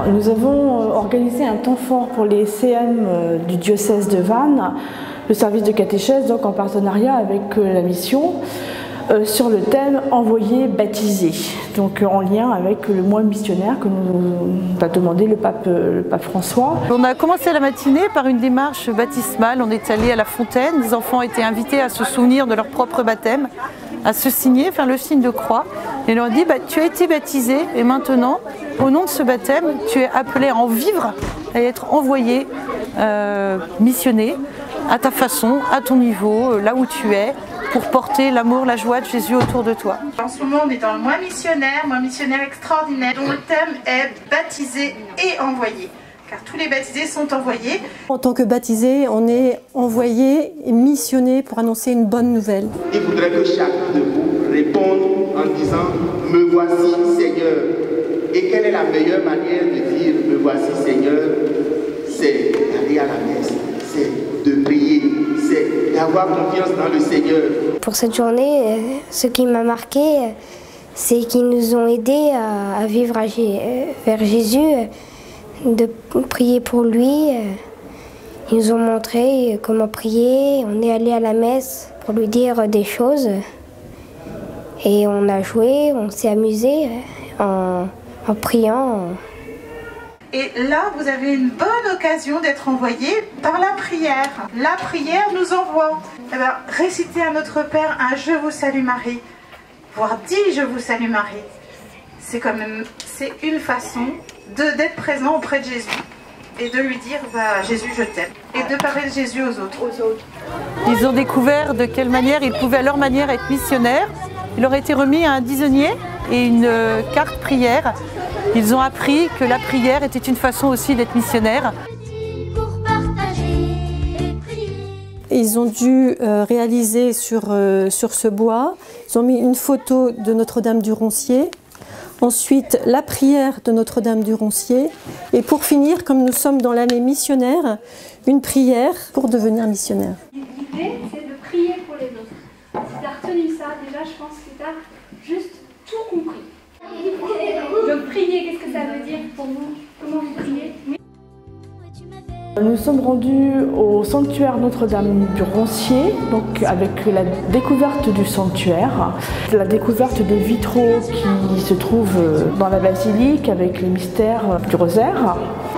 Nous avons organisé un temps fort pour les CM du diocèse de Vannes, le service de catéchèse, donc en partenariat avec la mission, sur le thème « Envoyer, baptiser », donc en lien avec le mois missionnaire que nous a demandé le pape François. On a commencé la matinée par une démarche baptismale. On est allé à la fontaine, les enfants ont été invités à se souvenir de leur propre baptême, à se signer, faire le signe de croix. Et on leur dit tu as été baptisé et maintenant, au nom de ce baptême, tu es appelé à en vivre, à être envoyé, missionné, à ta façon, à ton niveau, là où tu es, pour porter l'amour, la joie de Jésus autour de toi. En ce moment, on est dans le mois missionnaire extraordinaire, dont le thème est baptisé et envoyé. Car tous les baptisés sont envoyés. En tant que baptisés, on est envoyés et missionnés pour annoncer une bonne nouvelle. Il faudrait que chacun de vous réponde en disant « Me voici Seigneur ». Et quelle est la meilleure manière de dire « Me voici Seigneur » ? C'est d'aller à la messe, c'est de prier, c'est d'avoir confiance dans le Seigneur. Pour cette journée, ce qui m'a marqué, c'est qu'ils nous ont aidés à vivre vers Jésus, de prier pour lui. Ils nous ont montré comment prier. On est allé à la messe pour lui dire des choses. Et on a joué, on s'est amusé en priant. Et là, vous avez une bonne occasion d'être envoyé par la prière. La prière nous envoie. Eh bien, réciter à notre Père un « Je vous salue Marie », voire « Dis je vous salue Marie ». C'est une façon d'être présent auprès de Jésus et de lui dire Jésus je t'aime, et de parler de Jésus aux autres. Ils ont découvert de quelle manière ils pouvaient à leur manière être missionnaires. Il leur a été remis un disonnier et une carte prière. Ils ont appris que la prière était une façon aussi d'être missionnaire. Ils ont dû réaliser sur ce bois, ils ont mis une photo de Notre-Dame du Roncier, ensuite la prière de Notre-Dame du Roncier, et pour finir, comme nous sommes dans l'année missionnaire, une prière pour devenir missionnaire. L'idée, c'est de prier pour les autres. Si tu as retenu ça, déjà, je pense que tu as juste tout compris. Donc prier, qu'est-ce que ça veut dire pour vous? Comment vous priez? Nous sommes rendus au sanctuaire Notre-Dame du Roncier, donc avec la découverte du sanctuaire, la découverte des vitraux qui se trouvent dans la basilique avec les mystères du rosaire.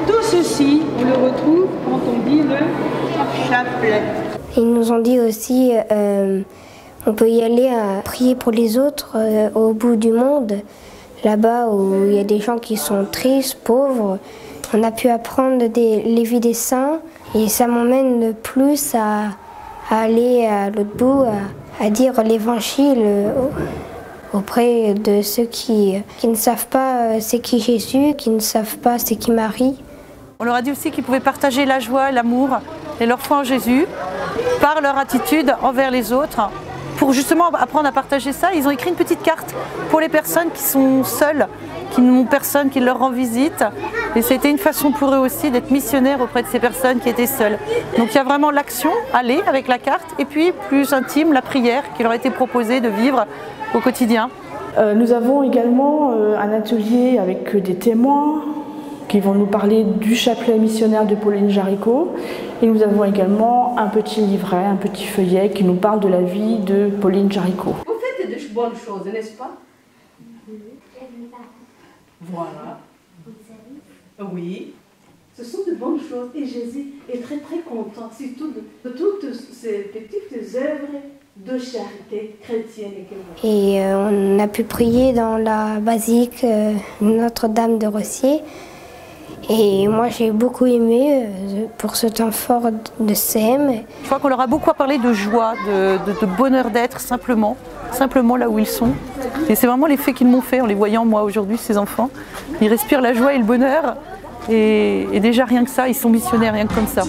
Tout ceci, on le retrouve quand on dit le chapelet. Ils nous ont dit aussi on peut y aller à prier pour les autres au bout du monde, là-bas où il y a des gens qui sont tristes, pauvres. On a pu apprendre les vies des saints et ça m'emmène plus à aller à l'autre bout, à dire l'évangile auprès de ceux qui ne savent pas c'est qui Jésus, qui ne savent pas c'est qui Marie. On leur a dit aussi qu'ils pouvaient partager la joie, l'amour et leur foi en Jésus par leur attitude envers les autres. Pour justement apprendre à partager ça, ils ont écrit une petite carte pour les personnes qui sont seules, qui n'ont personne qui leur rend visite. Et c'était une façon pour eux aussi d'être missionnaires auprès de ces personnes qui étaient seules. Donc il y a vraiment l'action, aller avec la carte, et puis plus intime, la prière qui leur a été proposée de vivre au quotidien. Nous avons également un atelier avec des témoins qui vont nous parler du chapelet missionnaire de Pauline Jaricot. Et nous avons également un petit livret, un petit feuillet qui nous parle de la vie de Pauline Jaricot. Vous faites de bonnes choses, n'est-ce pas? Voilà. Oui. Ce sont de bonnes choses et Jésus est très très content, surtout de toutes ces petites œuvres de charité chrétienne. Et on a pu prier dans la basilique Notre-Dame de Roncier. Et moi j'ai beaucoup aimé pour ce temps fort de CM. Je crois qu'on leur a beaucoup parlé de joie, de bonheur d'être simplement là où ils sont. Et c'est vraiment l'effet qu'ils m'ont fait en les voyant moi aujourd'hui, ces enfants. Ils respirent la joie et le bonheur et déjà rien que ça, ils sont missionnaires, rien que comme ça.